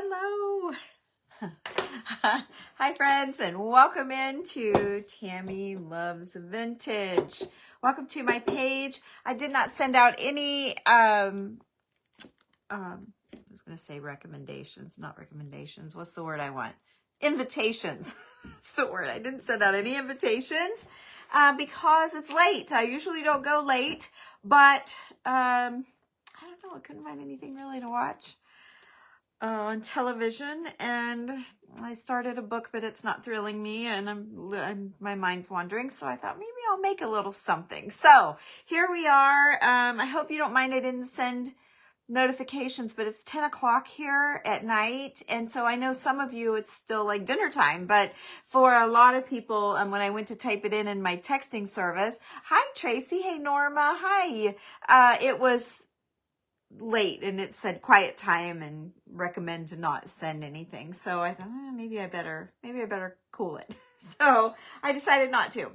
Hello. Hi friends, and welcome into Tammy Loves Vintage. Welcome to my page. I did not send out any I was going to say recommendations, not recommendations. What's the word I want? Invitations. That's the word. I didn't send out any invitations because it's late. I usually don't go late, but I don't know. I couldn't find anything really to watch on television, and I started a book, but it's not thrilling me, and my mind's wandering. So I thought maybe I'll make a little something. So here we are. I hope you don't mind I didn't send notifications, but it's 10 o'clock here at night, and so I know some of you it's still like dinner time, but for a lot of people, when I went to type it in my texting service, hi Tracy, hey Norma, hi, it was late and it said quiet time and recommend to not send anything. So I thought maybe I better cool it. So I decided not to.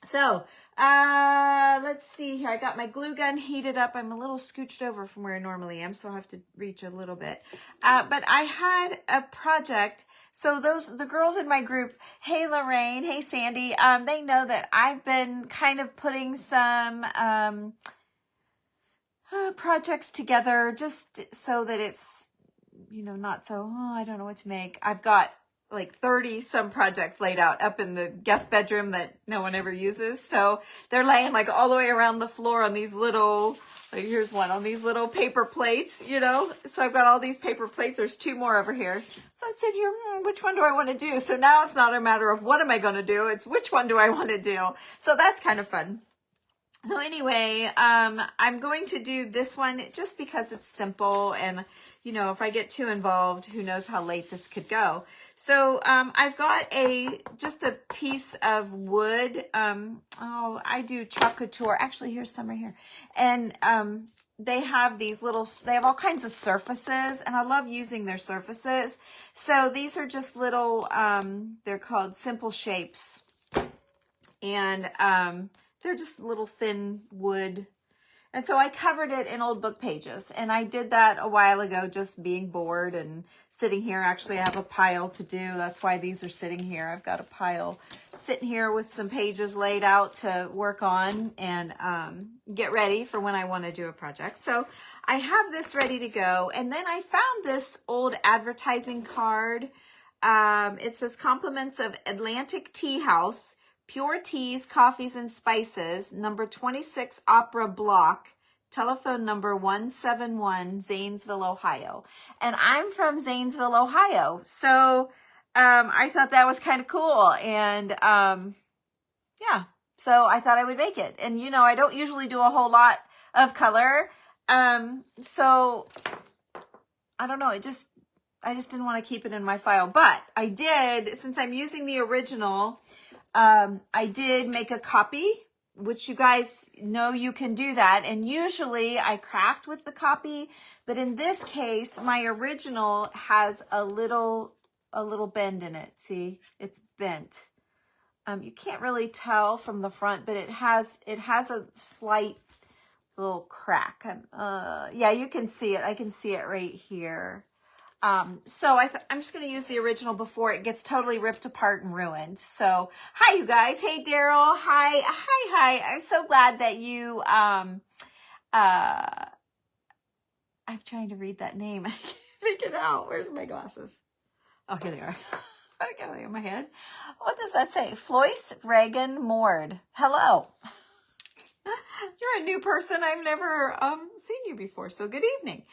So let's see here. I got my glue gun heated up. I'm a little scooched over from where I normally am, so I have to reach a little bit. But I had a project. So the girls in my group, hey Lorraine, hey Sandy, they know that I've been kind of putting some projects together just so that it's, not so, I don't know what to make. I've got like 30 some projects laid out up in the guest bedroom that no one ever uses. So they're laying like all the way around the floor on these little, like here's one on these little paper plates, So I've got all these paper plates. There's two more over here. So I'm sitting here, which one do I want to do? So now it's not a matter of what am I going to do? It's which one do I want to do? So that's kind of fun. So anyway, I'm going to do this one just because it's simple, and if I get too involved, who knows how late this could go. So I've got just a piece of wood. I do Chalk Couture. Actually, here's some right here. And they have they have all kinds of surfaces, and I love using their surfaces. So these are just little, they're called Simple Shapes. And they're just little thin wood. And so I covered it in old book pages. And I did that a while ago, just being bored and sitting here. Actually, I have a pile to do. That's why these are sitting here. I've got a pile sitting here with some pages laid out to work on and get ready for when I want to do a project. So I have this ready to go. And then I found this old advertising card. It says compliments of Atlantic Tea House. Pure Teas, Coffees, and Spices, number 26 Opera Block, telephone number 171, Zanesville, Ohio. And I'm from Zanesville, Ohio. So I thought that was kind of cool. And yeah, so I thought I would make it. And I don't usually do a whole lot of color. So I don't know. I just didn't want to keep it in my file. But I did, since I'm using the original, I did make a copy, which you guys know you can do that. And usually I craft with the copy, but in this case, my original has a little bend in it. See, it's bent. You can't really tell from the front, but it has a slight little crack. Yeah, you can see it. I can see it right here. So I'm just going to use the original before it gets totally ripped apart and ruined. So, hi, you guys. Hey, Daryl. Hi. I'm so glad that you, I'm trying to read that name. I can't make it out. Where's my glasses? Oh, here they are. I got it in my head. What does that say? Floyce Reagan Mord. Hello. You're a new person. I've never, seen you before. So good evening.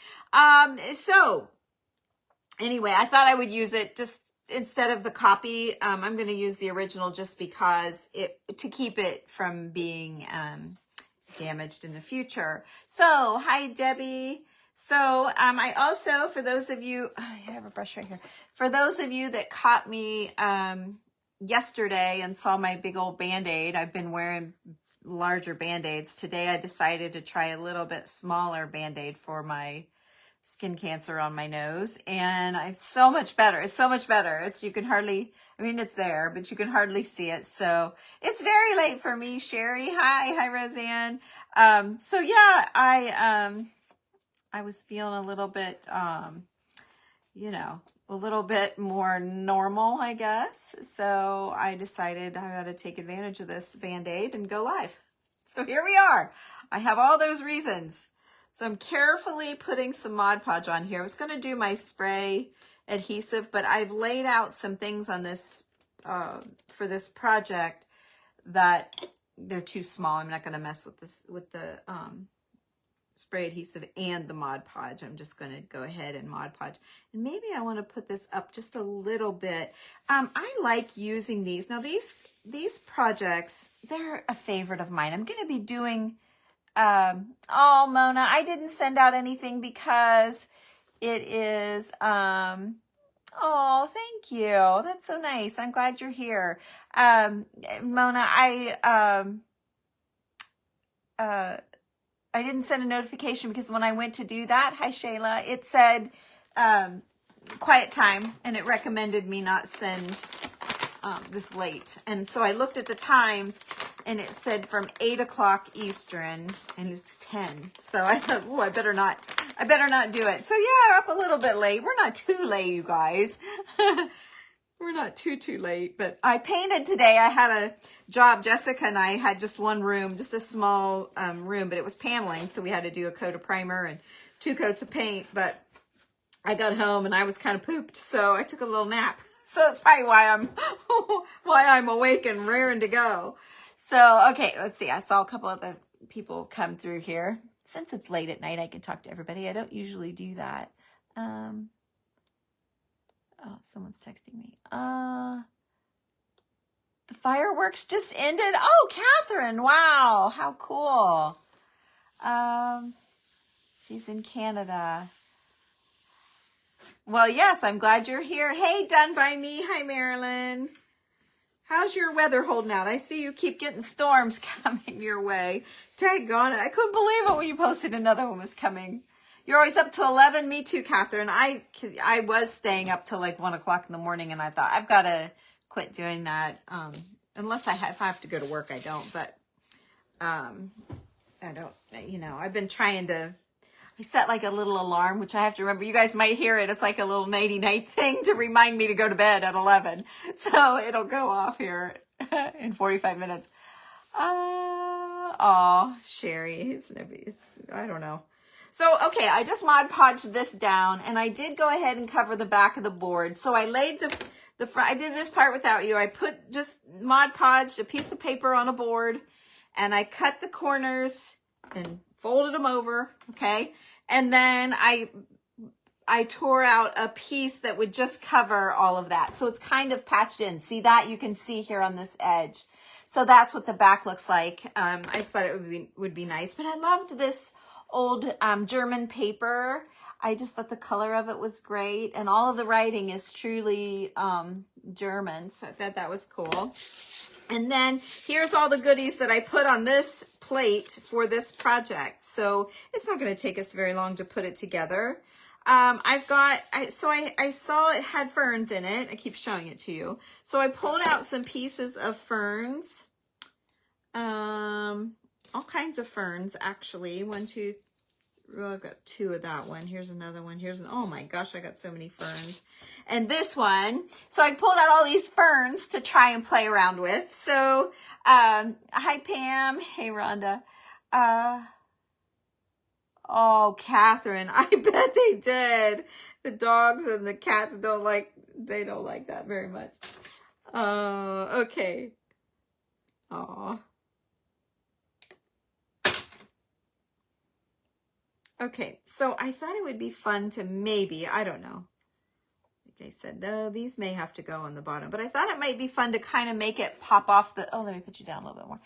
Anyway, I thought I would use it just instead of the copy. I'm going to use the original just because to keep it from being damaged in the future. So, hi, Debbie. So, I also, for those of you, I have a brush right here. For those of you that caught me yesterday and saw my big old Band-Aid, I've been wearing larger Band-Aids. Today, I decided to try a little bit smaller Band-Aid for my skin cancer on my nose, and it's so much better. It's so much better. You can hardly, it's there, but you can hardly see it. So it's very late for me. Sherry, hi Roseanne. So yeah, I was feeling a little bit you know, a little bit more normal, I guess. So I decided I got to take advantage of this Band-Aid and go live. So here we are. I have all those reasons. So I'm carefully putting some Mod Podge on here. I was going to do my spray adhesive, but I've laid out some things on this for this project that they're too small. I'm not going to mess with this with the spray adhesive and the Mod Podge. I'm just going to go ahead and Mod Podge. And maybe I want to put this up just a little bit. I like using these. Now these projects, they're a favorite of mine. I'm going to be doing, oh, Mona, I didn't send out anything because it is, oh, thank you. That's so nice. I'm glad you're here. Mona, I didn't send a notification because when I went to do that, hi Shayla, it said quiet time, and it recommended me not send this late. And so I looked at the times, and it said from 8 o'clock Eastern, and it's 10. So I thought, oh, I better not do it. So yeah, up a little bit late. We're not too late, you guys. We're not too late, but I painted today. I had a job. Jessica and I had just one room, just a small room, but it was paneling. So we had to do a coat of primer and 2 coats of paint, but I got home and I was kind of pooped. So I took a little nap. So that's probably why I'm awake and raring to go. So, okay, let's see. I saw a couple of the people come through here. Since it's late at night, I can talk to everybody. I don't usually do that. Oh, someone's texting me. The fireworks just ended. Oh, Catherine. Wow. How cool. She's in Canada. Well, yes, I'm glad you're here. Hey, Done By Me. Hi, Marilyn. How's your weather holding out? I see you keep getting storms coming your way. Daggone it. I couldn't believe it when you posted another one was coming. You're always up till 11. Me too, Catherine. I was staying up till like 1 o'clock in the morning, and I thought I've got to quit doing that. Unless if I have to go to work, I don't. But I don't. You know, I've been trying to. I set like a little alarm, which I have to remember. You guys might hear it. It's like a little nighty-night thing to remind me to go to bed at 11. So it'll go off here in 45 minutes. Oh, Sherry. I don't know. So, okay, I just Mod Podged this down, and I did go ahead and cover the back of the board. So I laid the front. I did this part without you. I put just Mod Podged a piece of paper on a board, and I cut the corners and folded them over, okay? And then I tore out a piece that would just cover all of that. So it's kind of patched in. See that? You can see here on this edge. So that's what the back looks like. I just thought it would be nice. But I loved this old German paper. I just thought the color of it was great. And all of the writing is truly German. So I thought that was cool. And then here's all the goodies that I put on this plate for this project. So it's not going to take us very long to put it together. I saw it had ferns in it. I keep showing it to you. So I pulled out some pieces of ferns. All kinds of ferns, actually. I've got 2 of that one. Here's another one. Oh my gosh, I got so many ferns. And this one. So I pulled out all these ferns to try and play around with. So, hi Pam. Hey Rhonda. Oh, Catherine, I bet they did. The dogs and the cats don't like that very much. Okay. Aw. Okay, so I thought it would be fun to maybe, I don't know. Like I said, though, these may have to go on the bottom, but I thought it might be fun to kind of make it pop off the, let me put you down a little bit more.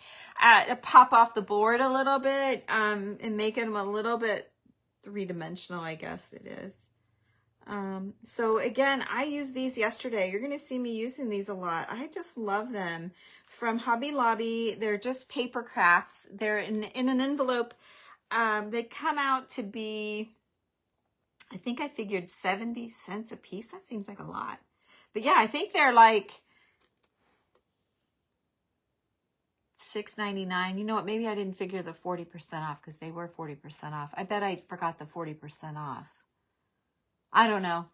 To pop off the board a little bit, and make them a little bit 3-dimensional, I guess it is. So again, I used these yesterday. You're going to see me using these a lot. I just love them. From Hobby Lobby, they're just paper crafts. They're in an envelope. They come out to be, I think I figured 70 cents a piece. That seems like a lot. But yeah, I think they're like $6.99. You know what? Maybe I didn't figure the 40% off because they were 40% off. I bet I forgot the 40% off. I don't know.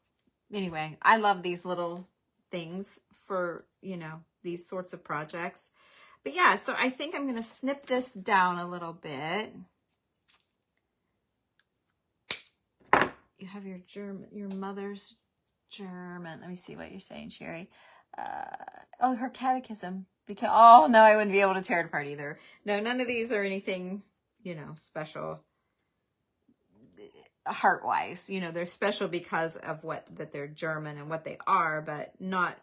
anyway, I love these little things for, you know, these sorts of projects. But yeah, so I think I'm going to snip this down a little bit. You have your German, your mother's German. Let me see what you're saying, Sherry. Oh, her catechism. Because, oh no, I wouldn't be able to tear it apart either. No, none of these are anything, you know, special heart-wise. You know, they're special because of that they're German and what they are, but not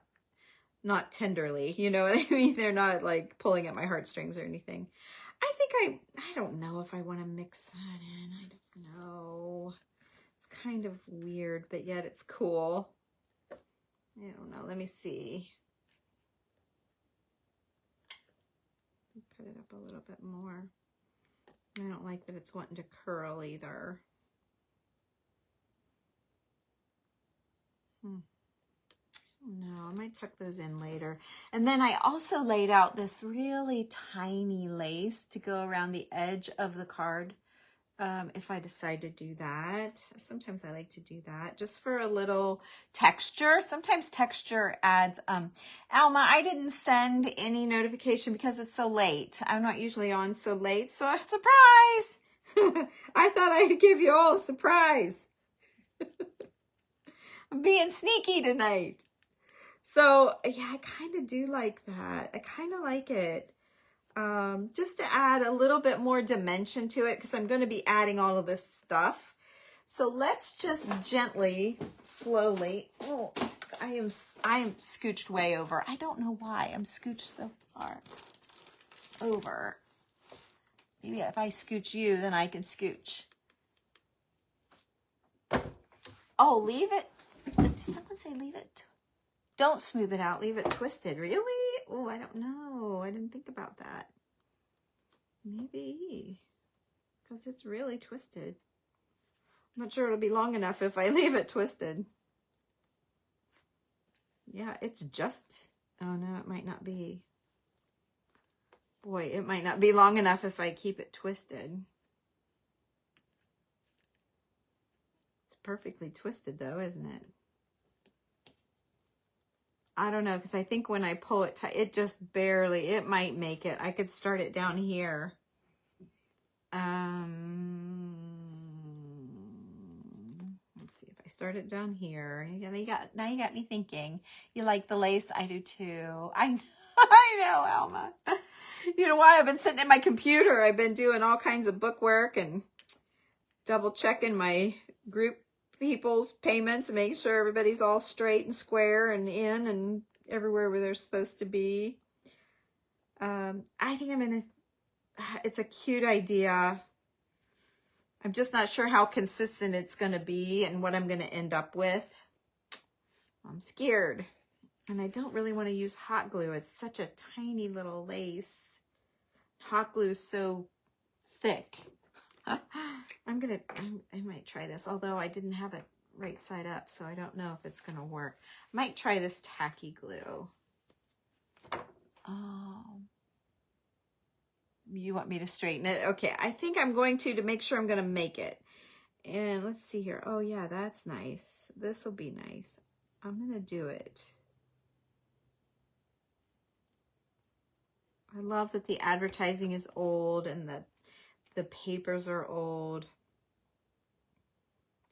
tenderly. You know what I mean? They're not like pulling at my heartstrings or anything. I think I don't know if I want to mix that in. I don't know. It's kind of weird, but yet it's cool. I don't know. Let me see. Put it up a little bit more. I don't like that it's wanting to curl either. No, I might tuck those in later. And then I also laid out this really tiny lace to go around the edge of the card. If I decide to do that. Sometimes I like to do that just for a little texture. Sometimes texture adds, Alma, I didn't send any notification because it's so late. I'm not usually on so late, so surprise! I thought I'd give you all a surprise. I'm being sneaky tonight. So yeah, I kind of do like that. I kind of like it. Just to add a little bit more dimension to it, because I'm going to be adding all of this stuff. So let's just gently, slowly. Oh, I am scooched way over. I don't know why I'm scooched so far over. Maybe if I scooch you, then I can scooch. Oh, leave it. Did someone say leave it? Don't smooth it out. Leave it twisted. Really? Oh, I don't know. I didn't think about that. Maybe. Because it's really twisted. I'm not sure it'll be long enough if I leave it twisted. Yeah, it's just... Oh, no, it might not be. Boy, it might not be long enough if I keep it twisted. It's perfectly twisted, though, isn't it? I don't know, because I think when I pull it tight, it just barely, it might make it. I could start it down here. Let's see if I start it down here. Now you got me thinking. You like the lace? I do too. I know, Alma. You know why? I've been sitting at my computer. I've been doing all kinds of book work and double checking my group people's payments and making sure everybody's all straight and square and in and everywhere where they're supposed to be. I think it's a cute idea. I'm just not sure how consistent it's going to be and what I'm going to end up with. I'm scared. And I don't really want to use hot glue. It's such a tiny little lace. Hot glue is so thick. I might try this, although I didn't have it right side up, so I don't know if it's going to work. I might try this tacky glue. Oh, you want me to straighten it? Okay, I think I'm going to make sure I'm going to make it. And let's see here. Oh yeah, that's nice. This will be nice. I'm going to do it. I love that the advertising is old and that the papers are old.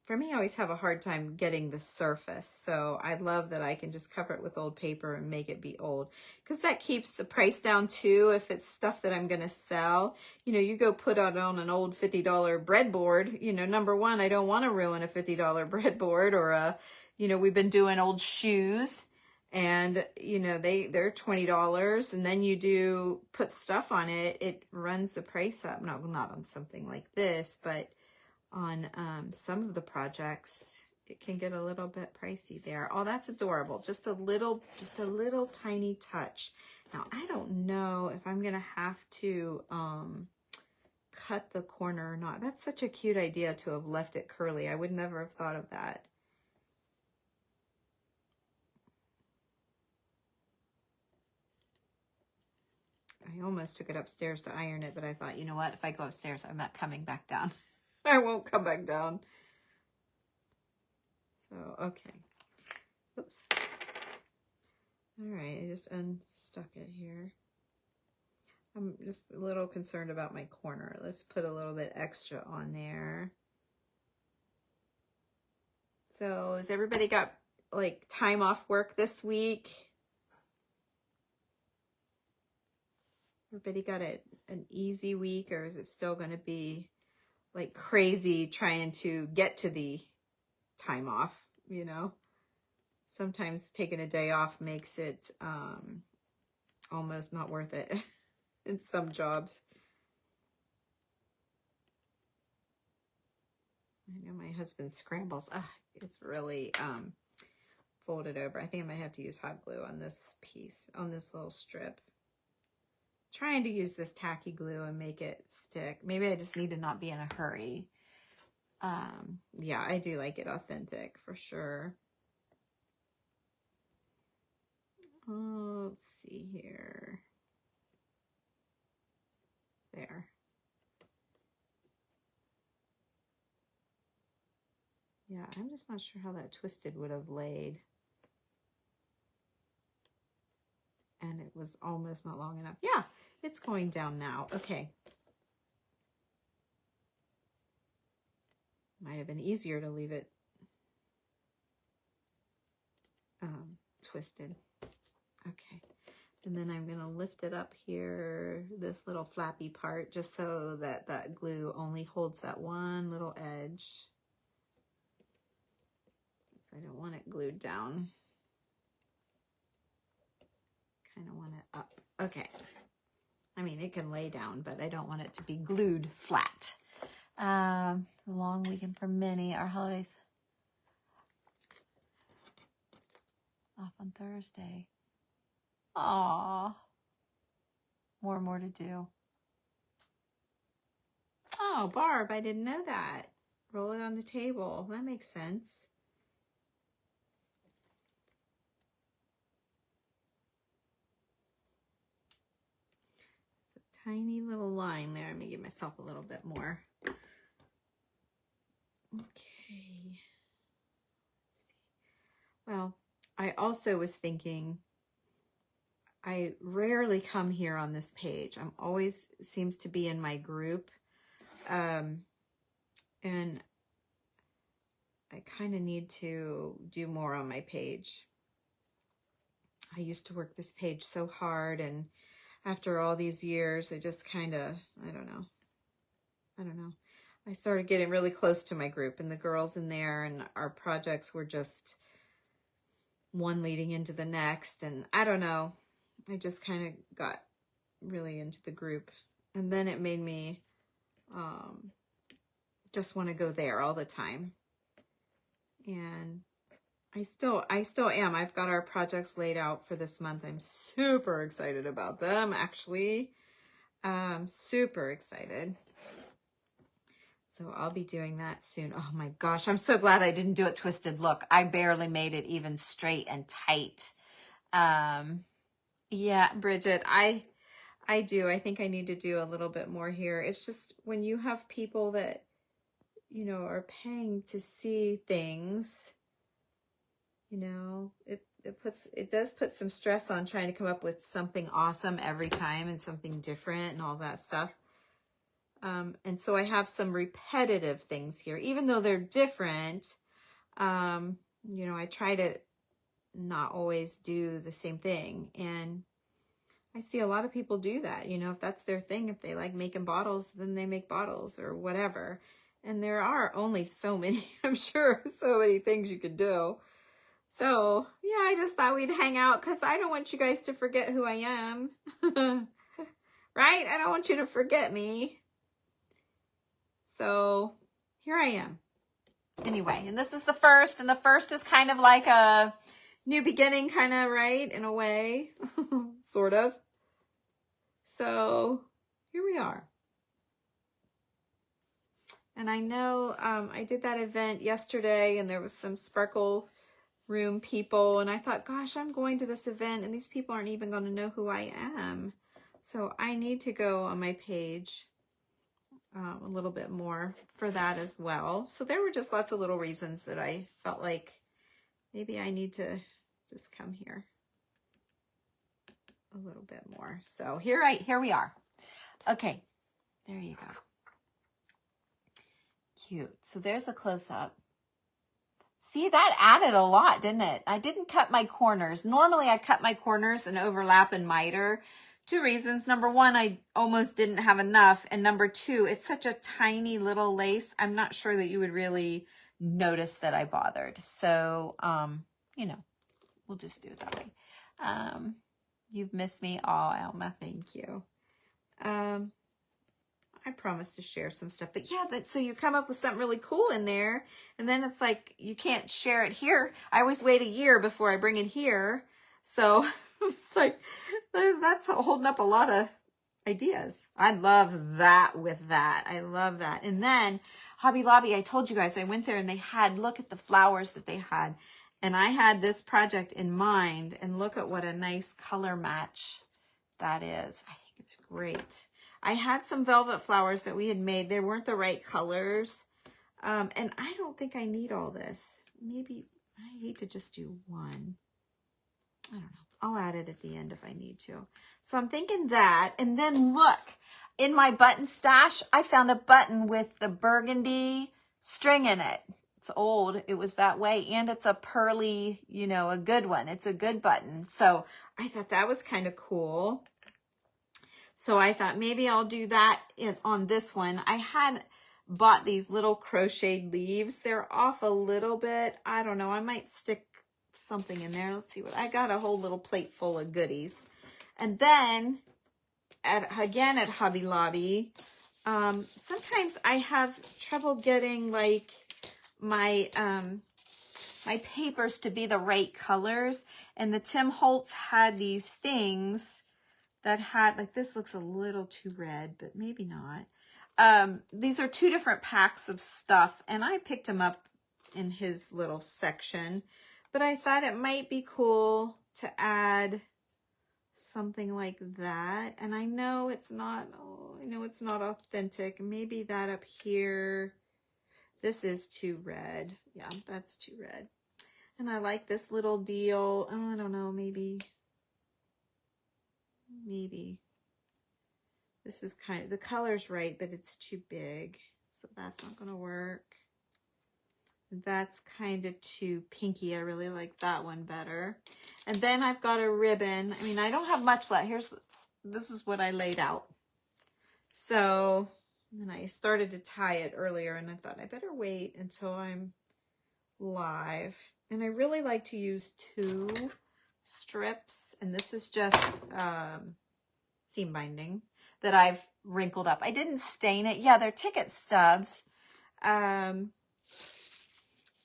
For me, I always have a hard time getting the surface, so I love that I can just cover it with old paper and make it be old, because that keeps the price down too. If it's stuff that I'm going to sell, you know, you go put it on an old $50 breadboard, you know, number one, I don't want to ruin a $50 breadboard, or you know, we've been doing old shoes, and you know, they're $20, and then you put stuff on it, it runs the price up. No, not on something like this, but on some of the projects, it can get a little bit pricey there. Oh, that's adorable. Just a little tiny touch. Now, I don't know if I'm going to have to cut the corner or not. That's such a cute idea to have left it curly. I would never have thought of that. I almost took it upstairs to iron it, but I thought, you know what? If I go upstairs, I'm not coming back down. I won't come back down. So, okay. Oops. All right, I just unstuck it here. I'm just a little concerned about my corner. Let's put a little bit extra on there. So has everybody got like time off work this week? Everybody got an easy week, or is it still going to be like crazy trying to get to the time off, you know? Sometimes taking a day off makes it almost not worth it in some jobs. I know my husband scrambles. It's really folded over. I think I might have to use hot glue on this piece, on this little strip. Trying to use this tacky glue and make it stick. Maybe I just need to not be in a hurry. Yeah, I do like it authentic for sure. Let's see here. There. Yeah, I'm just not sure how that twisted would have laid. And it was almost not long enough. Yeah, it's going down now. Okay. Might have been easier to leave it twisted. Okay. And then I'm going to lift it up here, this little flappy part, just so that that glue only holds that one little edge. So I don't want it glued down. Kind of want it up. Okay. I mean, it can lay down, but I don't want it to be glued flat. Long weekend for many. Our holidays off on Thursday. Aww. More and more to do. Oh, Barb, I didn't know that. Roll it on the table. That makes sense. It's a tiny little line there. Let me give myself a little bit more. Okay. Well, I also was thinking, I rarely come here on this page. I'm always seems to be in my group. And I kind of need to do more on my page. I used to work this page so hard, and after all these years, I just kind of, I don't know. I started getting really close to my group and the girls in there, and our projects were just one leading into the next, and I don't know. I just kind of got really into the group, and then it made me just want to go there all the time. And I still am. I've got our projects laid out for this month. I'm super excited about them, actually. Super excited. So I'll be doing that soon. Oh my gosh, I'm so glad I didn't do it twisted. Look, I barely made it even straight and tight. Yeah, Bridget, I do. I think I need to do a little bit more here. It's just when you have people that, you know, are paying to see things, you know, it does put some stress on trying to come up with something awesome every time and something different and all that stuff. And so I have some repetitive things here, even though they're different. You know, I try to not always do the same thing. And I see a lot of people do that. You know, if that's their thing, if they like making bottles, then they make bottles or whatever. And there are only so many, I'm sure, so many things you could do. So, yeah, I just thought we'd hang out because I don't want you guys to forget who I am. Right? I don't want you to forget me. So, here I am. Anyway, and this is the first, and the first is kind of like a new beginning, kind of, right? In a way, sort of. So, here we are. And I know I did that event yesterday, and there was some Sparkle Room people, and I thought, gosh, I'm going to this event, and these people aren't even going to know who I am. So I need to go on my page a little bit more for that as well. So there were just lots of little reasons that I felt like Maybe I need to just come here a little bit more. So here we are. Okay, there you go. Cute. So there's a close-up. See, that added a lot, didn't it? I didn't cut my corners. Normally I cut my corners and overlap and miter. 2 reasons. Number 1, I almost didn't have enough. And number 2, it's such a tiny little lace. I'm not sure that you would really notice that I bothered. So, you know, we'll just do it that way. You've missed me. Oh, Alma, thank you. I promised to share some stuff, but yeah, so you come up with something really cool in there, and then it's like, you can't share it here. I always wait a year before I bring it here. So it's like, that's holding up a lot of ideas. I love that with that. I love that. And then Hobby Lobby, I told you guys, I went there and they had, look at the flowers that they had. And I had this project in mind, and look at what a nice color match that is. I think it's great. I had some velvet flowers that we had made. They weren't the right colors. And I don't think I need all this. Maybe I need to just do one. I don't know. I'll add it at the end if I need to. So I'm thinking that. And then look, in my button stash, I found a button with the burgundy string in it. It's old. It was that way. And it's a pearly, you know, a good one. It's a good button. So I thought that was kind of cool. So I thought maybe I'll do that on this one. I had bought these little crocheted leaves. They're off a little bit. I don't know. I might stick something in there. Let's see what I got. A whole little plate full of goodies. And then again at Hobby Lobby, sometimes I have trouble getting like my my papers to be the right colors. And the Tim Holtz had these things that had, like, this looks a little too red, but maybe not. These are 2 different packs of stuff, and I picked them up in his little section, but I thought it might be cool to add something like that. And I know it's not, I know it's not authentic. Maybe that up here, this is too red. Yeah, that's too red. And I like this little deal. Oh, I don't know, maybe this is kind of, the color's right, but it's too big, so that's not gonna work. That's kind of too pinky. I really like that one better. And then I've got a ribbon. I mean, I don't have much left. This is what I laid out. So, and I started to tie it earlier, and I thought I better wait until I'm live. And I really like to use 2 strips, and this is just seam binding that I've wrinkled up. I didn't stain it. Yeah, they're ticket stubs.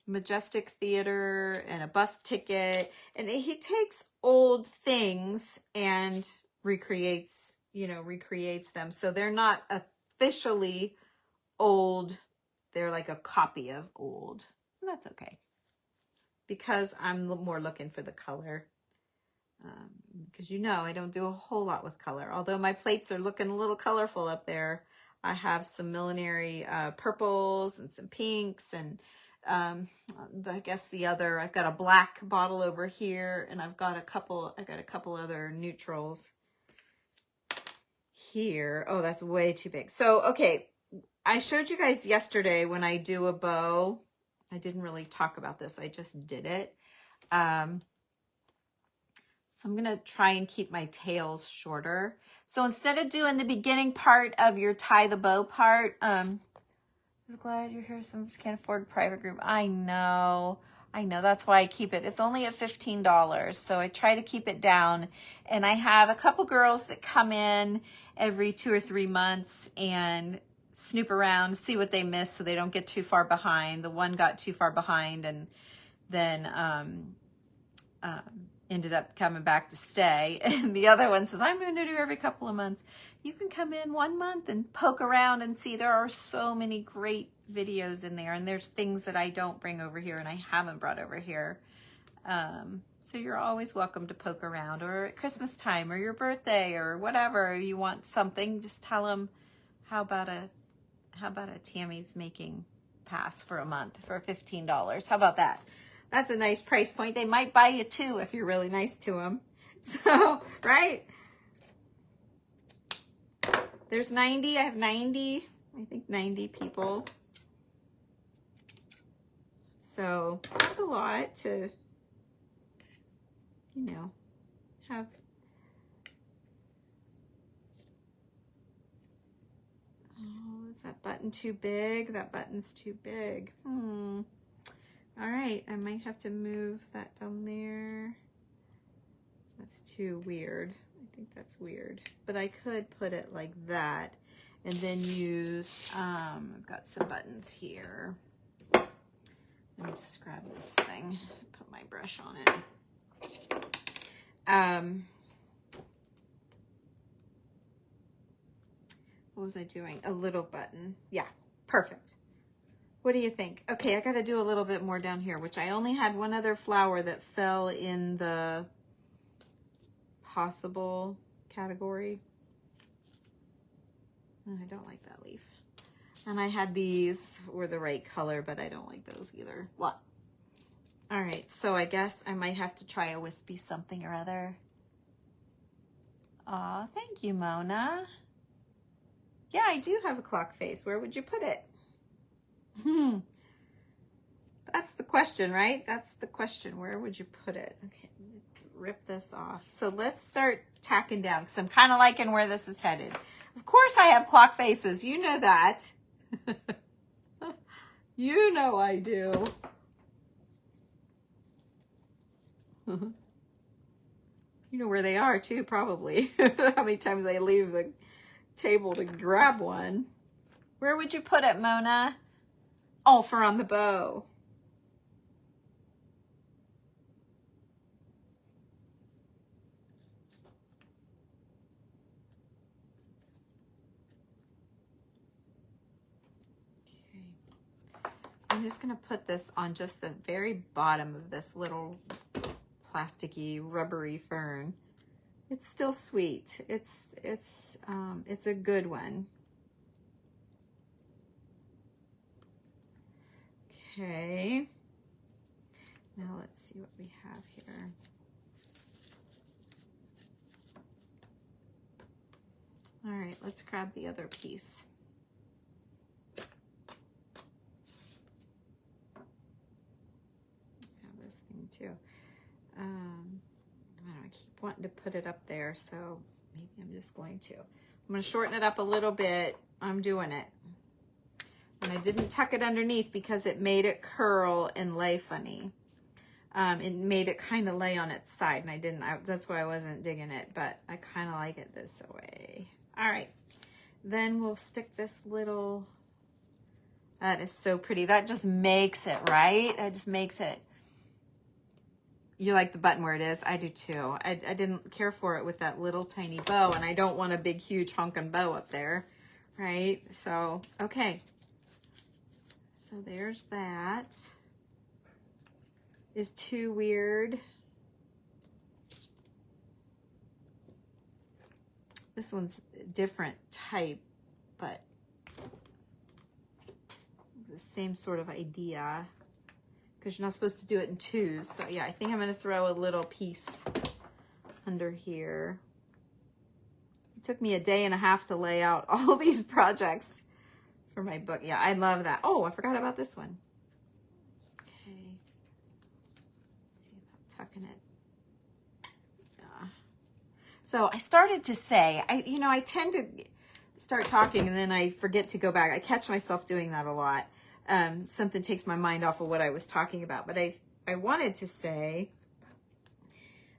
Majestic Theater and a bus ticket. And he takes old things and recreates them. So they're not officially old. They're like a copy of old. And that's okay, because I'm more looking for the color. Because you know I don't do a whole lot with color. Although my plates are looking a little colorful up there. I have some millinery purples and some pinks, and I guess I've got a black bottle over here, and I've got a couple other neutrals here. Oh, that's way too big. So, okay, I showed you guys yesterday when I do a bow. I didn't really talk about this. I just did it. So I'm going to try and keep my tails shorter. So instead of doing the beginning part of your tie the bow part, I'm glad you're here. Some of us can't afford a private group. I know. That's why I keep it. It's only at $15. So I try to keep it down. And I have a couple girls that come in every 2 or 3 months and snoop around, see what they miss so they don't get too far behind. The one got too far behind and then ended up coming back to stay. And the other one says, I'm going to do every couple of months. You can come in 1 month and poke around and see. There are so many great videos in there, and there's things that I don't bring over here and I haven't brought over here. So you're always welcome to poke around, or at Christmas time or your birthday or whatever you want something. Just tell them, how about a Tammy's Making Pass for a month for $15? How about that? That's a nice price point. They might buy you 2 if you're really nice to them. So, right? There's 90. I have 90. I think 90 people. So that's a lot to, you know, have. Oh, is that button too big? That button's too big. All right, I might have to move that down there. That's too weird. I think that's weird. But I could put it like that and then use, I've got some buttons here. Let me just grab this thing, put my brush on it. What was I doing? A little button. Yeah, perfect. What do you think? Okay, I got to do a little bit more down here, which I only had one other flower that fell in the possible category. I don't like that leaf. And I had these were the right color, but I don't like those either. What? All right, so I guess I might have to try a wispy something or other. Aw, thank you, Mona. Yeah, I do have a clock face. Where would you put it? That's the question, right? That's the question. Where would you put it? Okay, rip this off. So let's start tacking down because I'm kind of liking where this is headed. Of course I have clock faces. You know that. You know I do. You know where they are too, probably. How many times I leave the table to grab one. Where would you put it, Mona? Oh, for on the bow. I'm just going to put this on just the very bottom of this little plasticky, rubbery fern. It's still sweet. It's a good one. Okay. Now let's see what we have here. All right, let's grab the other piece. Too. I don't know, I keep wanting to put it up there, so maybe I'm just going to. I'm going to shorten it up a little bit. I'm doing it. And I didn't tuck it underneath because it made it curl and lay funny. It made it kind of lay on its side, and that's why I wasn't digging it, but I kind of like it this way. All right. Then we'll stick this little, that is so pretty. That just makes it, right? That just makes it. You like the button where it is? I do too. I didn't care for it with that little tiny bow, and I don't want a big, huge honking bow up there, right? So, okay. So there's that. Is too weird. This one's a different type, but the same sort of idea. Because you're not supposed to do it in 2s. So yeah, I think I'm going to throw a little piece under here. It took me a day and a half to lay out all these projects for my book. Yeah, I love that. Oh, I forgot about this one. Okay. Let's see about tucking it. Yeah. So I started to say, I tend to start talking and then I forget to go back. I catch myself doing that a lot. Something takes my mind off of what I was talking about. But I wanted to say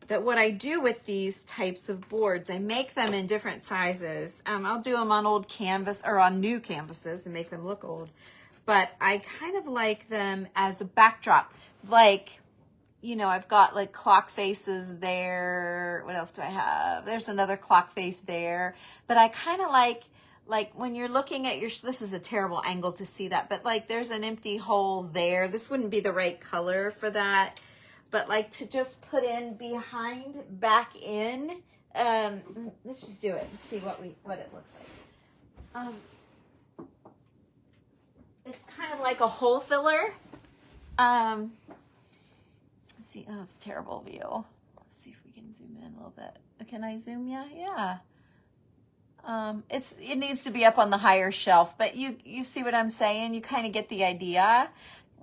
that what I do with these types of boards, I make them in different sizes. I'll do them on old canvas or on new canvases to make them look old. But I kind of like them as a backdrop. Like, I've got like clock faces there. What else do I have? There's another clock face there. But I kind of like when you're looking at this is a terrible angle to see that, but like there's an empty hole there. This wouldn't be the right color for that, but like to just put in back in, let's just do it and see what it looks like. It's kind of like a hole filler. see. Oh, it's a terrible view. Let's see if we can zoom in a little bit. Can I zoom you? Yeah. It needs to be up on the higher shelf, but you see what I'm saying? You kind of get the idea.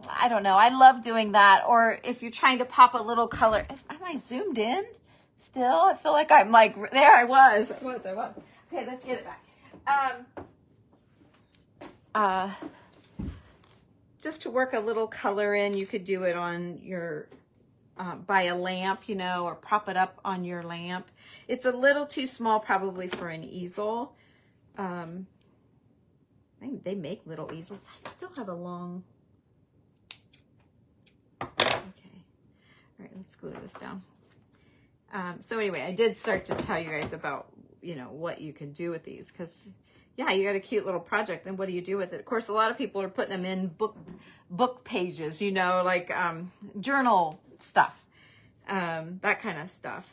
I don't know. I love doing that. Or if you're trying to pop a little color, am I zoomed in still? I feel like I'm like, there I was. I was. Okay, let's get it back. Just to work a little color in, you could do it on your, by a lamp, you know, or prop it up on your lamp. It's a little too small probably for an easel. They make little easels. I still have a long, okay. All right, let's glue this down. So anyway, I did start to tell you guys about, you know, what you can do with these, because yeah, you got a cute little project. Then what do you do with it? Of course, a lot of people are putting them in book pages, you know, like journal stuff, that kind of stuff.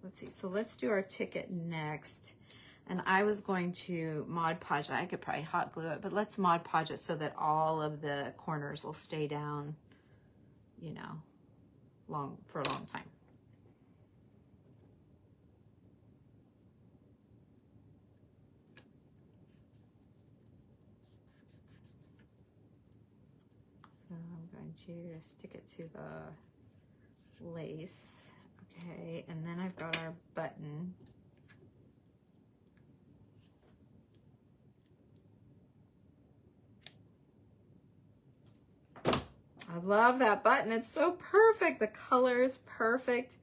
Let's see. So let's do our ticket next. And I was going to Mod Podge it. I could probably hot glue it, but let's Mod Podge it so that all of the corners will stay down, you know, for a long time. So I'm going to stick it to the lace. Okay, and then I've got our button. I love that button. It's so perfect. The color is perfect.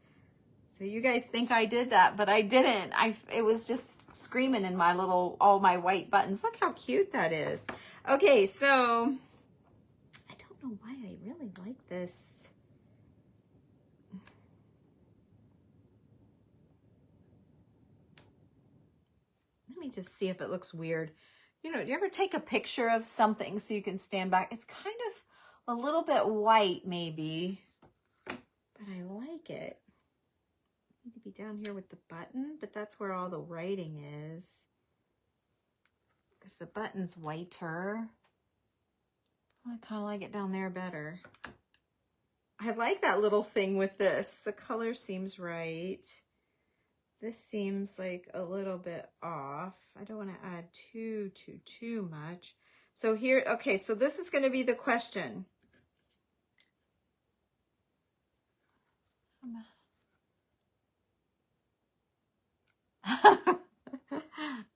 So you guys think I did that, but I didn't. It was just screaming in my all my white buttons. Look how cute that is. Okay, so I don't know why I really like this. Let me just see if it looks weird. You know, do you ever take a picture of something so you can stand back? It's kind of a little bit white maybe, but I like it. I need to be down here with the button, but that's where all the writing is, because the button's whiter. I kind of like it down there better. I like that little thing with this. The color seems right. This seems like a little bit off. I don't want to add too much. So here, okay, so this is going to be the question.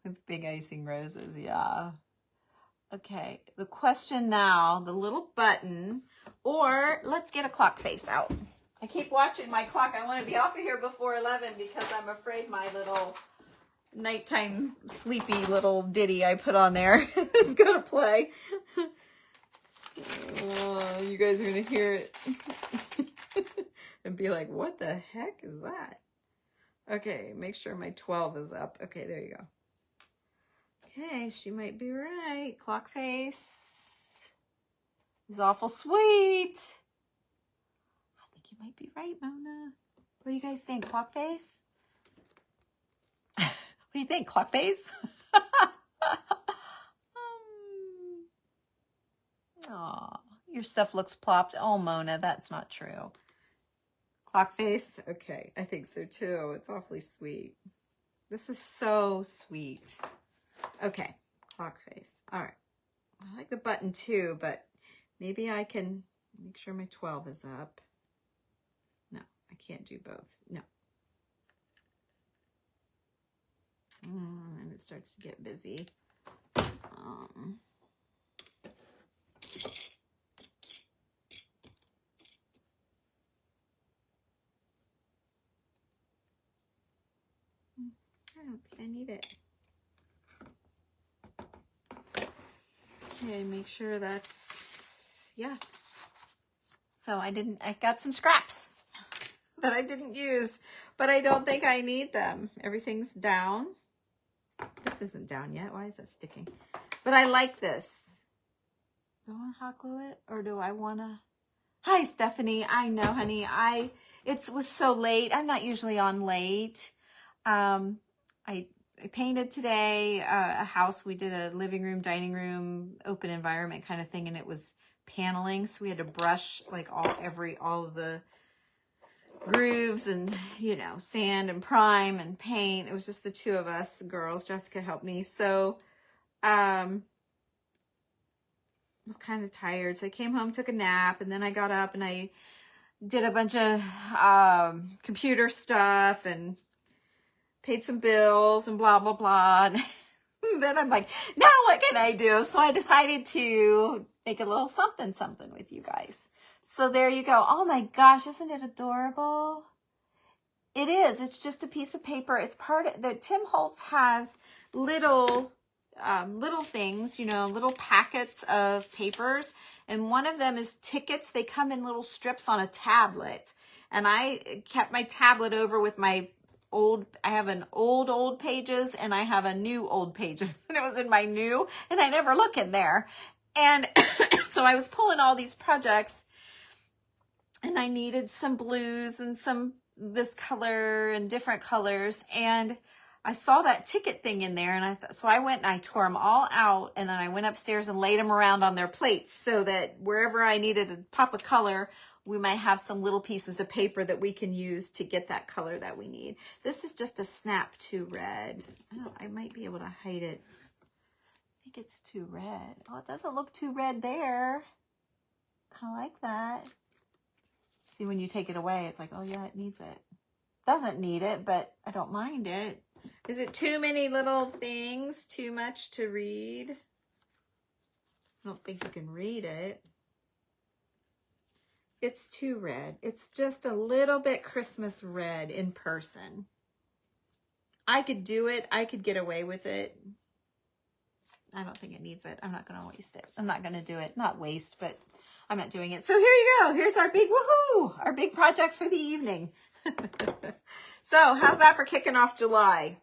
With big icing roses, yeah. Okay, the question now, the little button, or let's get a clock face out. I keep watching my clock. I want to be off of here before 11 because I'm afraid my little nighttime sleepy little ditty I put on there is going to play. Oh, you guys are going to hear it and be like, what the heck is that? Okay, make sure my 12 is up. Okay, there you go. Okay, she might be right. Clock face is awful sweet. I think you might be right, Mona. What do you guys think? Clock face? What do you think? Clock face? Aw, your stuff looks plopped. Oh, Mona, that's not true. Clock face? Okay, I think so too. It's awfully sweet. This is so sweet. Okay, clock face. All right. I like the button too, but maybe I can make sure my 12 is up. No, I can't do both. No. And it starts to get busy. I don't think I need it. Okay, make sure that's, yeah. So I got some scraps that I didn't use, but I don't think I need them. Everything's down. This isn't down yet. Why is that sticking? But I like this. Do I want to hot glue it, or do I want to? Hi, Stephanie. I know, honey. It was so late. I'm not usually on late. I painted today a house. We did a living room, dining room, open environment kind of thing, and it was paneling. So we had to brush like all of the grooves and, you know, sand and prime and paint. It was just the two of us girls. Jessica helped me. So, I was kind of tired. So I came home, took a nap, and then I got up and I did a bunch of computer stuff and paid some bills and blah, blah, blah. And then I'm like, now what can I do? So I decided to make a little something with you guys. So there you go. Oh my gosh, isn't it adorable? It is. It's just a piece of paper. It's part of the Tim Holtz has little things, you know, little packets of papers. And one of them is tickets. They come in little strips on a tablet. And I kept my tablet over with my I have an old pages and I have a new old pages. And it was in my new, and I never look in there. And so I was pulling all these projects and I needed some blues and some this color and different colors. And I saw that ticket thing in there, and so I went and I tore them all out, and then I went upstairs and laid them around on their plates so that wherever I needed to pop a color, we might have some little pieces of paper that we can use to get that color that we need. This is just a snap to red. Oh, I might be able to hide it. I think it's too red. Oh, it doesn't look too red there. Kind of like that. See, when you take it away, it's like, oh yeah, it needs it. Doesn't need it, but I don't mind it. Is it too many little things? Too much to read? I don't think you can read it. It's too red. It's just a little bit Christmas red in person. I could do it. I could get away with it. I don't think it needs it. I'm not going to waste it. I'm not going to do it. Not waste, but I'm not doing it. So here you go. Here's our big woohoo, our big project for the evening. So how's that for kicking off July?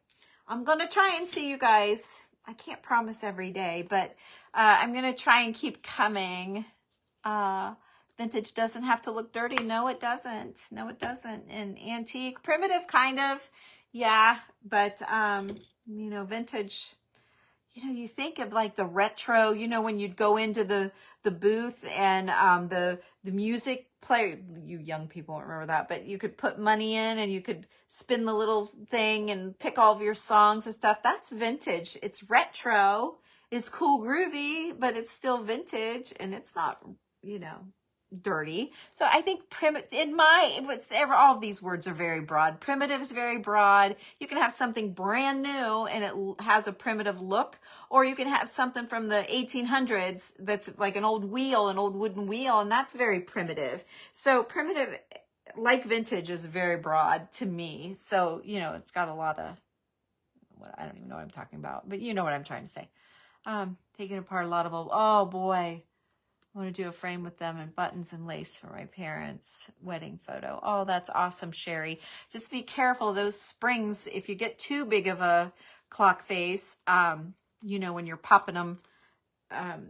I'm going to try and see you guys. I can't promise every day, but I'm going to try and keep coming. Vintage doesn't have to look dirty. No, it doesn't. No, it doesn't. And antique, primitive kind of. Yeah, but, you know, vintage, you know, you think of like the retro, you know, when you'd go into the booth and the music player, you young people won't remember that, but you could put money in and you could spin the little thing and pick all of your songs and stuff. That's vintage. It's retro. It's cool, groovy, but it's still vintage and it's not, you know, dirty. So I think all of these words are very broad. Primitive is very broad. You can have something brand new and it has a primitive look, or you can have something from the 1800s that's like an old wooden wheel, and that's very primitive. So primitive, like vintage, is very broad to me. So, you know, it's got a lot of, I don't even know what I'm talking about, but you know what I'm trying to say. Taking apart a lot of old, oh boy. I want to do a frame with them and buttons and lace for my parents' wedding photo. Oh, that's awesome, Sherry. Just be careful. Those springs, if you get too big of a clock face, you know, when you're popping them,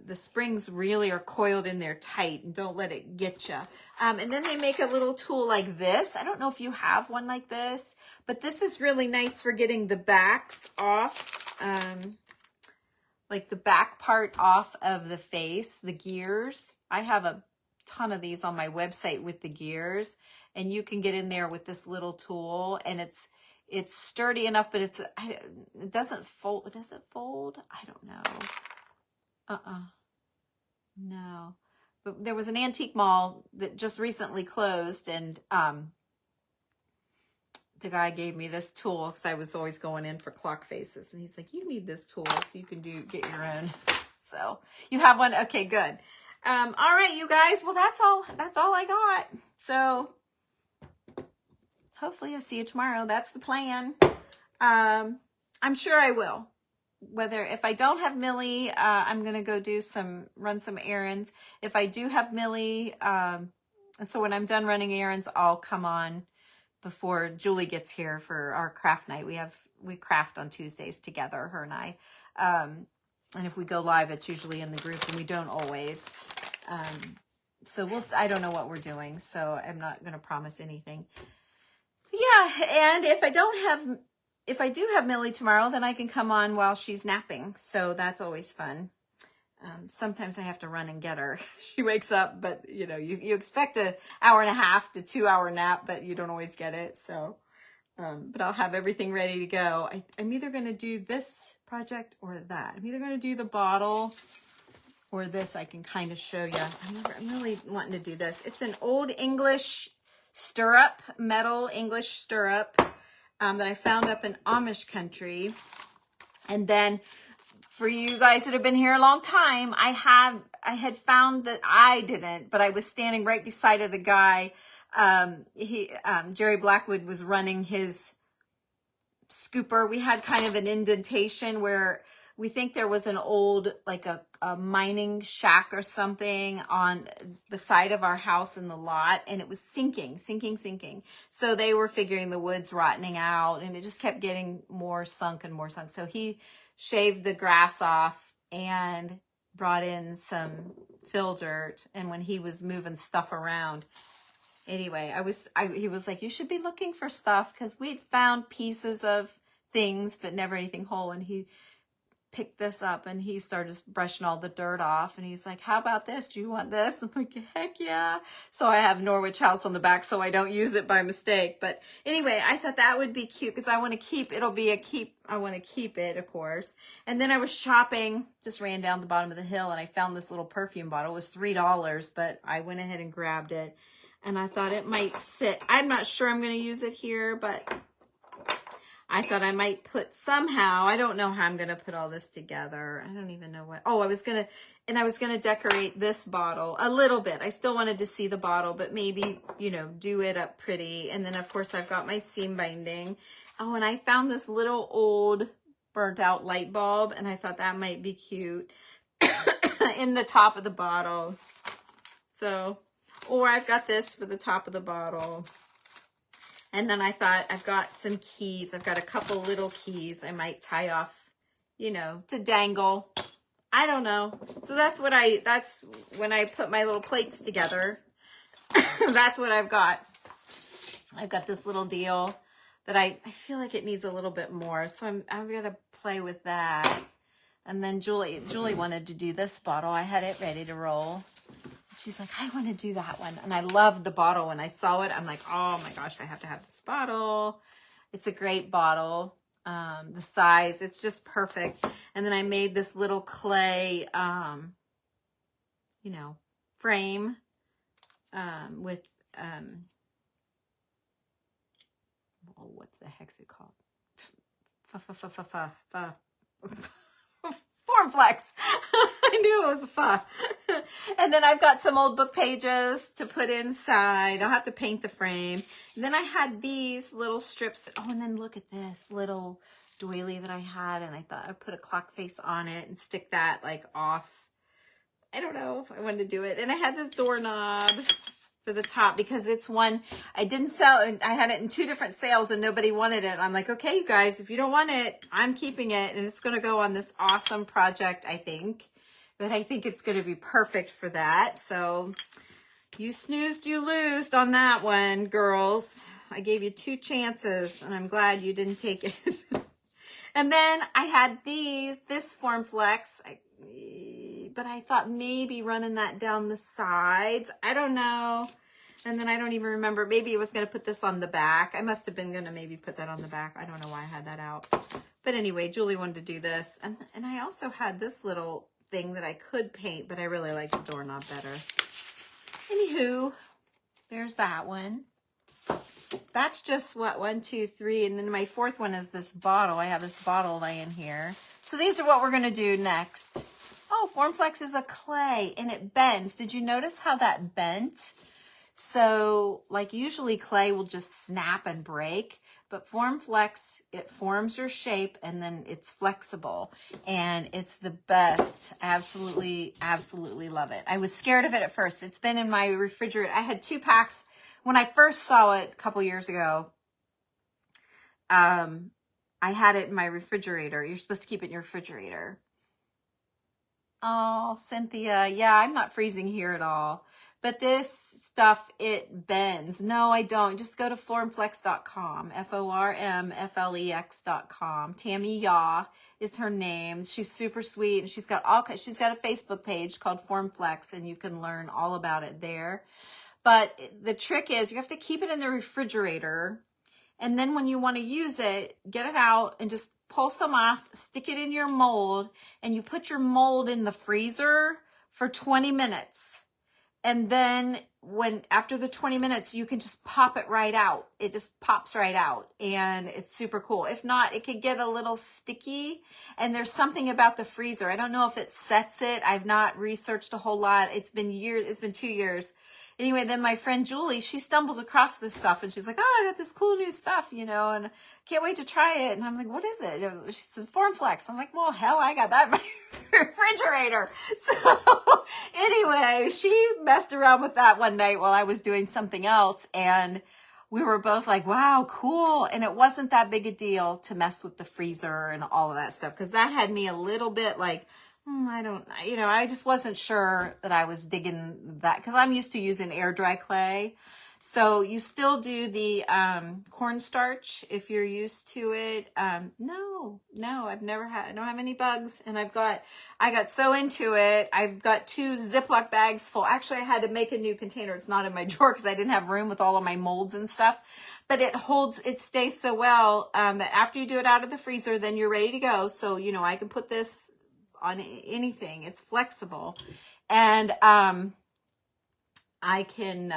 the springs really are coiled in there tight, and don't let it get you. And then they make a little tool like this. I don't know if you have one like this, but this is really nice for getting the backs off. Like the back part off of the face, the gears. I have a ton of these on my website with the gears, and you can get in there with this little tool, and it's sturdy enough, but it doesn't fold. Does it fold? I don't know. No. But there was an antique mall that just recently closed, and the guy gave me this tool because I was always going in for clock faces. And he's like, you need this tool so you can get your own. So you have one? Okay, good. All right, you guys. Well, that's all I got. So hopefully I'll see you tomorrow. That's the plan. I'm sure I will. If I don't have Millie, I'm going to go run some errands. If I do have Millie, and so when I'm done running errands, I'll come on before Julie gets here for our craft night. We craft on Tuesdays together, her and I. And if we go live, it's usually in the group, and we don't always. So I don't know what we're doing, so I'm not going to promise anything. Yeah, and if I do have Millie tomorrow, then I can come on while she's napping. So that's always fun. Sometimes I have to run and get her. She wakes up, but you know, you expect an hour and a half to 2 hour nap, but you don't always get it. So, but I'll have everything ready to go. I'm either going to do this project or that. I'm either going to do the bottle or this. I can kind of show you. I'm really wanting to do this. It's an old English stirrup, metal English stirrup that I found up in Amish country. And then for you guys that have been here a long time, I had found that I didn't, but I was standing right beside of the guy. Jerry Blackwood was running his scooper. We had kind of an indentation where we think there was an old, like a mining shack or something on the side of our house in the lot, and it was sinking. So they were figuring the wood's rotting out, and it just kept getting more sunk and more sunk. So he shaved the grass off and brought in some fill dirt, and when he was moving stuff around, anyway, he was like, you should be looking for stuff, because we'd found pieces of things but never anything whole. And he picked this up and he started brushing all the dirt off, and he's like, how about this? Do you want this? I'm like, heck yeah. So I have Norwich House on the back so I don't use it by mistake. But anyway, I thought that would be cute because I want to keep, I want to keep it, of course. And then I was shopping, just ran down the bottom of the hill, and I found this little perfume bottle. It was $3, but I went ahead and grabbed it, and I thought it might sit. I'm not sure I'm going to use it here, but I thought I might put somehow, I don't know how I'm going to put all this together. I don't even know what. Oh, I was going to decorate this bottle a little bit. I still wanted to see the bottle, but maybe, you know, do it up pretty. And then of course I've got my seam binding. Oh, and I found this little old burnt out light bulb, and I thought that might be cute in the top of the bottle. So, or I've got this for the top of the bottle. And then I thought, I've got some keys. I've got a couple little keys I might tie off, you know, to dangle. I don't know. So that's when I put my little plates together. That's what I've got. I've got this little deal that I feel like it needs a little bit more. So I'm going to play with that. And then Julie wanted to do this bottle. I had it ready to roll. She's like, I want to do that one. And I loved the bottle. When I saw it, I'm like, oh my gosh, I have to have this bottle. It's a great bottle. The size, it's just perfect. And then I made this little clay, you know, frame with, oh, what's the heck's it called? Formflex. I knew it was a fa. And then I've got some old book pages to put inside. I'll have to paint the frame. And then I had these little strips. Oh, and then look at this little doily that I had. And I thought I'd put a clock face on it and stick that like off. I don't know if I wanted to do it. And I had this doorknob for the top because it's one I didn't sell, and I had it in 2 different sales and nobody wanted it. I'm like, okay, you guys, if you don't want it, I'm keeping it, and it's going to go on this awesome project, I think. But I think it's going to be perfect for that. So you snoozed, you losed on that one, girls. I gave you 2 chances, and I'm glad you didn't take it. And then I had this Formflex, but I thought maybe running that down the sides. I don't know. And then I don't even remember. Maybe I was going to put this on the back. I must have been going to maybe put that on the back. I don't know why I had that out. But anyway, Julie wanted to do this. And I also had this little thing that I could paint, but I really like the doorknob better. Anywho, there's that one. That's just what, 1, 2, 3. And then my 4th one is this bottle. I have this bottle laying here. So these are what we're going to do next. Oh, Formflex is a clay and it bends. Did you notice how that bent? So like usually clay will just snap and break, but Formflex, it forms your shape and then it's flexible and it's the best. Absolutely, absolutely love it. I was scared of it at first. It's been in my refrigerator. I had 2 packs when I first saw it a couple years ago. I had it in my refrigerator. You're supposed to keep it in your refrigerator. Oh, Cynthia. Yeah, I'm not freezing here at all. But this stuff, it bends. No, I don't. Just go to formflex.com, formflex.com. Tammy Yaw is her name. She's super sweet, and she's got a Facebook page called Formflex, and you can learn all about it there. But the trick is you have to keep it in the refrigerator, and then when you want to use it, get it out and just pull some off, stick it in your mold, and you put your mold in the freezer for 20 minutes. And then after the 20 minutes, you can just pop it right out. It just pops right out, and it's super cool. If not, it could get a little sticky, and there's something about the freezer. I don't know if it sets it. I've not researched a whole lot. It's been years. It's been 2 years. Anyway, then my friend Julie, she stumbles across this stuff, and she's like, oh, I got this cool new stuff, and can't wait to try it. And I'm like, what is it? She says, Formflex. I'm like, well, hell, I got that in my refrigerator. So anyway, she messed around with that one night while I was doing something else, and we were both like, wow, cool. And it wasn't that big a deal to mess with the freezer and all of that stuff, because that had me a little bit like, I just wasn't sure that I was digging that, because I'm used to using air dry clay. So you still do the cornstarch if you're used to it. No, I don't have any bugs, and I got so into it. I've got 2 Ziploc bags full. Actually, I had to make a new container. It's not in my drawer because I didn't have room with all of my molds and stuff. But it stays so well that after you do it out of the freezer, then you're ready to go. So, I can put this on anything. It's flexible, and I can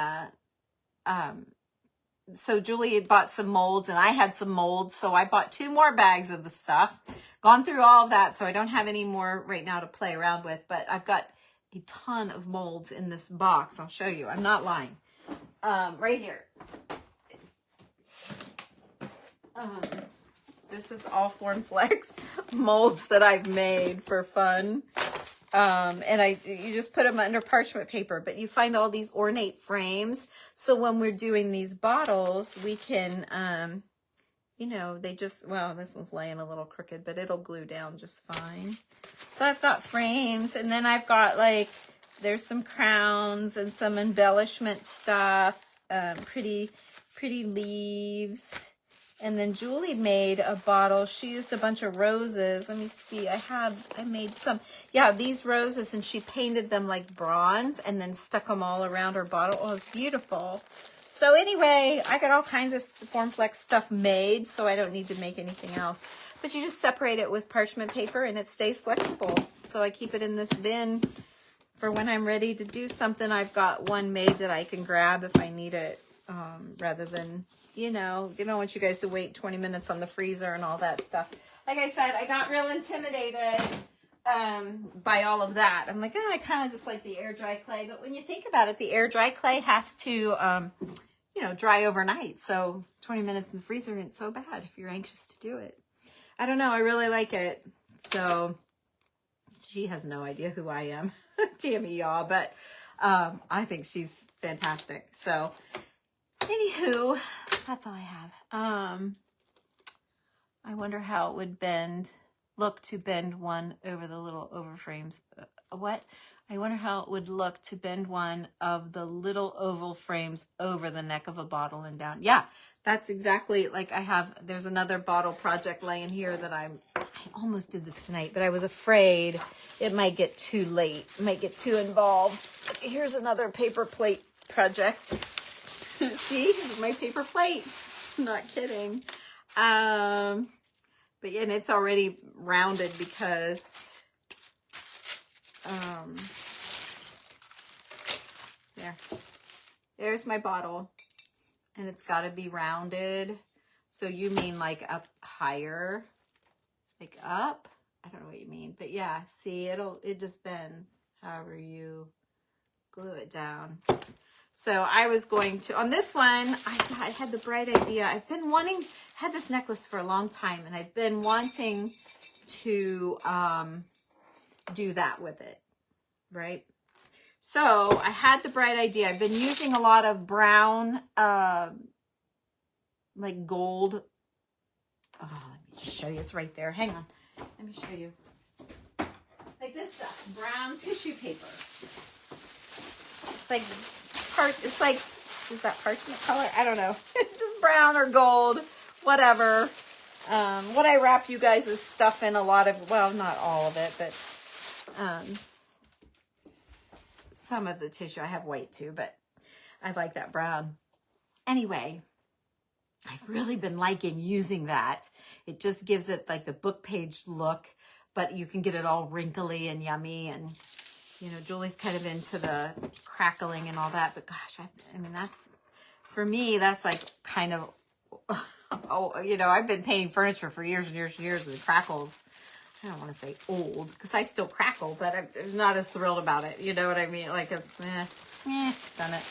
so Julie had bought some molds, and I had some molds, so I bought 2 more bags of the stuff, gone through all of that, so I don't have any more right now to play around with, but I've got a ton of molds in this box. I'll show you. I'm not lying. Right here. This is all Formflex molds that I've made for fun. And you just put them under parchment paper, but you find all these ornate frames. So when we're doing these bottles, we can, this one's laying a little crooked, but it'll glue down just fine. So I've got frames, and then I've got there's some crowns and some embellishment stuff, pretty leaves. And then Julie made a bottle. She used a bunch of roses. Let me see. I made some. Yeah, these roses, and she painted them like bronze and then stuck them all around her bottle. Oh, it's beautiful. So anyway, I got all kinds of Formflex stuff made, so I don't need to make anything else. But you just separate it with parchment paper, and it stays flexible. So I keep it in this bin for when I'm ready to do something. I've got one made that I can grab if I need it, rather than... you don't want you guys to wait 20 minutes on the freezer and all that stuff. Like I said, I got real intimidated by all of that. I'm like, I kind of just like the air dry clay. But when you think about it, the air dry clay has to, dry overnight. So 20 minutes in the freezer isn't so bad if you're anxious to do it. I don't know. I really like it. So she has no idea who I am, Tammy Yaw, but I think she's fantastic. So anywho, that's all I have. I wonder how it would look to bend one over the little over frames. What? I wonder how it would look to bend one of the little oval frames over the neck of a bottle and down. Yeah, that's exactly like there's another bottle project laying here that I almost did this tonight, but I was afraid it might get too late, might get too involved. Here's another paper plate project. See, my paper plate. I'm not kidding. And it's already rounded because there's my bottle, and it's got to be rounded. So you mean like up higher, like up? I don't know what you mean, but yeah, see, it just bends however you glue it down. So I was going to, on this one, I had the bright idea. Had this necklace for a long time, and I've been wanting to do that with it, right? So I had the bright idea. I've been using a lot of brown, like gold. Oh, let me just show you. It's right there. Hang on. Let me show you. Like this stuff, brown tissue paper. It's like it's like, is that parchment color? I don't know. It's just brown or gold, whatever. What I wrap you guys' stuff in, a lot of, well, not all of it, but some of the tissue. I have white too, but I like that brown. Anyway, I've really been liking using that. It just gives it like the book page look, but you can get it all wrinkly and yummy. And, you know, Julie's kind of into the crackling and all that, but gosh, I mean, that's, for me, that's like kind of, oh, you know, I've been painting furniture for years and years and years, and the crackles, I don't want to say old, because I still crackle, but I'm not as thrilled about it. You know what I mean? Like, done it.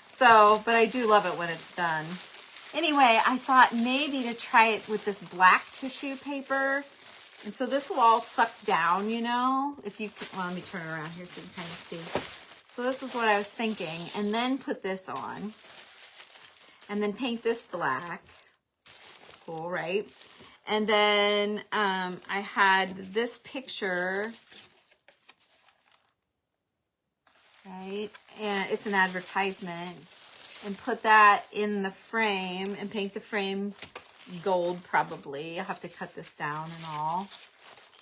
So, but I do love it when it's done. Anyway, I thought maybe to try it with this black tissue paper. And so this will all suck down, you know, if you can, well, let me turn it around here so you can kind of see. So this is what I was thinking. And then put this on. And then paint this black. Cool, right? And then I had this picture, right? And it's an advertisement. And put that in the frame and paint the frame gold probably. I'll have to cut this down and all.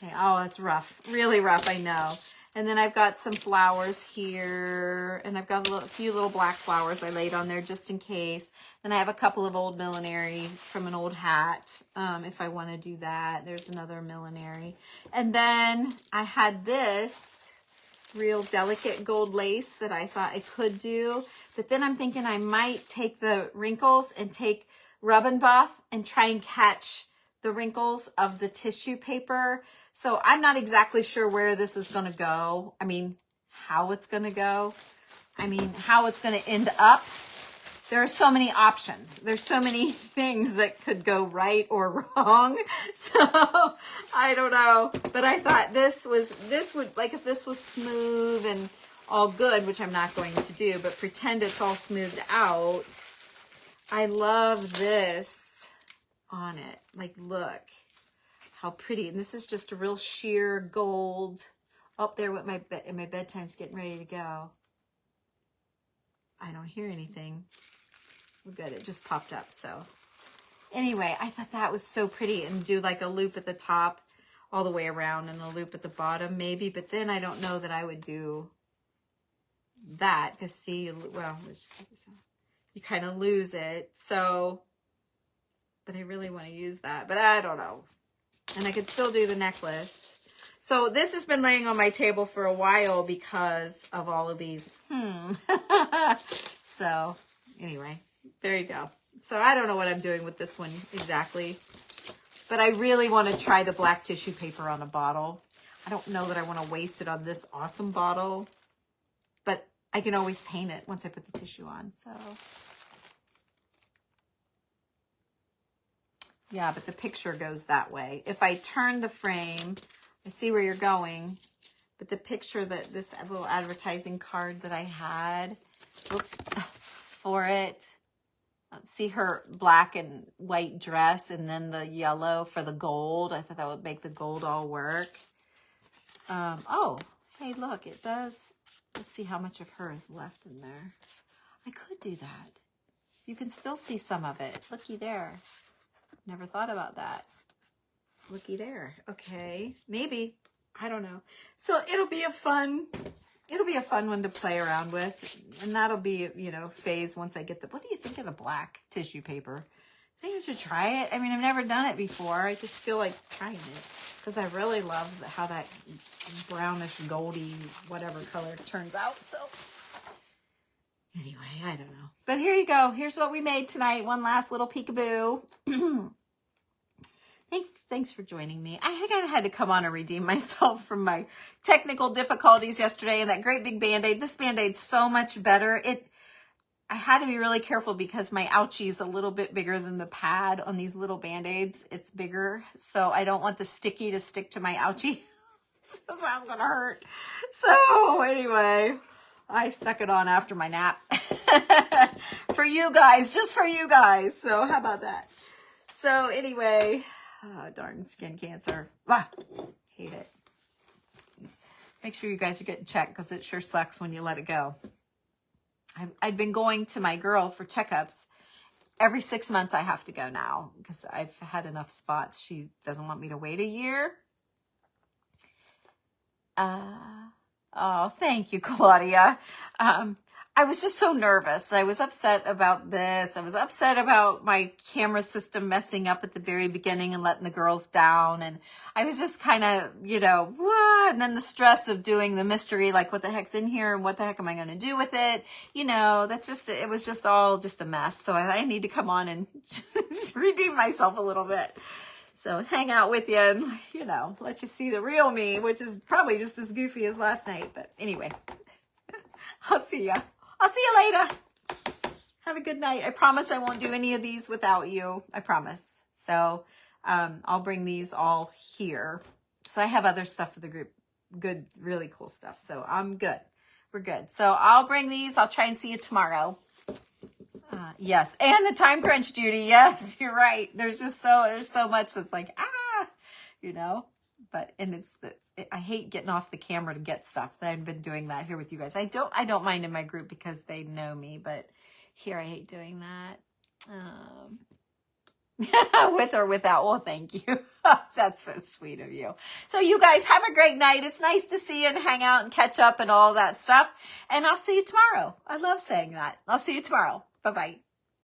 Okay, oh, that's rough. Really rough, I know. And then I've got some flowers here. And I've got a few little black flowers I laid on there just in case. Then I have a couple of old millinery from an old hat, if I want to do that. There's another millinery. And then I had this real delicate gold lace that I thought I could do. But then I'm thinking I might take the wrinkles and take Rub and Buff and try and catch the wrinkles of the tissue paper. So I'm not exactly sure where this is going to go. I mean, how it's going to go. I mean, how it's going to end up. There are so many options. There's so many things that could go right or wrong. So I don't know. But I thought this would, like if this was smooth and all good, which I'm not going to do, but pretend it's all smoothed out. I love this on it. Like, look how pretty. And this is just a real sheer gold up there with my bed. And my bedtime's getting ready to go. I don't hear anything. Good, it just popped up. So anyway, I thought that was so pretty, and do like a loop at the top all the way around and a loop at the bottom maybe. But then I don't know that I would do that, because see, well, you kind of lose it. So, but I really want to use that, but I don't know. And I could still do the necklace. So this has been laying on my table for a while because of all of these. So anyway, there you go. So I don't know what I'm doing with this one exactly, but I really want to try the black tissue paper on a bottle. I don't know that I want to waste it on this awesome bottle, but I can always paint it once I put the tissue on. So yeah, but the picture goes that way. If I turn the frame, I see where you're going, but the picture, that this little advertising card that I had, oops, for it, see her black and white dress and then the yellow for the gold. I thought that would make the gold all work. Oh, hey, look, it does. Let's see how much of her is left in there. I could do that. You can still see some of it. Looky there. Never thought about that. Looky there. Okay, maybe. I don't know. So it'll be a fun one to play around with. And that'll be, you know, phase once I get the, what do you think of the black tissue paper? I think I should try it. I mean, I've never done it before. I just feel like trying it because I really love how that brownish, goldy, whatever color turns out. So anyway, I don't know. But here you go. Here's what we made tonight. One last little peekaboo. Thanks for joining me. I kind of had to come on and redeem myself from my technical difficulties yesterday and that great big Band-Aid. This Band-Aid's so much better. I had to be really careful because my ouchie is a little bit bigger than the pad on these little Band-Aids. It's bigger, so I don't want the sticky to stick to my ouchie. So that's going to hurt. So anyway, I stuck it on after my nap. For you guys, just for you guys. So how about that? So anyway, oh, darn skin cancer. Ah, hate it. Make sure you guys are getting checked because it sure sucks when you let it go. I've been going to my girl for checkups. Every 6 months I have to go now because I've had enough spots. She doesn't want me to wait a year. Oh, thank you, Claudia. I was just so nervous. I was upset about this. I was upset about my camera system messing up at the very beginning and letting the girls down. And I was just kind of, and then the stress of doing the mystery, like what the heck's in here and what the heck am I going to do with it? It was just all just a mess. So I need to come on and redeem myself a little bit. So hang out with you and, let you see the real me, which is probably just as goofy as last night. But anyway, I'll see ya. I'll see you later. Have a good night. I promise I won't do any of these without you. I promise. So I'll bring these all here. So I have other stuff for the group. Good, really cool stuff. So I'm good. We're good. So I'll bring these. I'll try and see you tomorrow. Yes. And the time crunch, Judy. Yes, you're right. There's so much that's like, but, and I hate getting off the camera to get stuff. I've been doing that here with you guys. I don't mind in my group because they know me, but here I hate doing that. With or without. Well, thank you. That's so sweet of you. So you guys have a great night. It's nice to see you and hang out and catch up and all that stuff. And I'll see you tomorrow. I love saying that. I'll see you tomorrow. Bye-bye.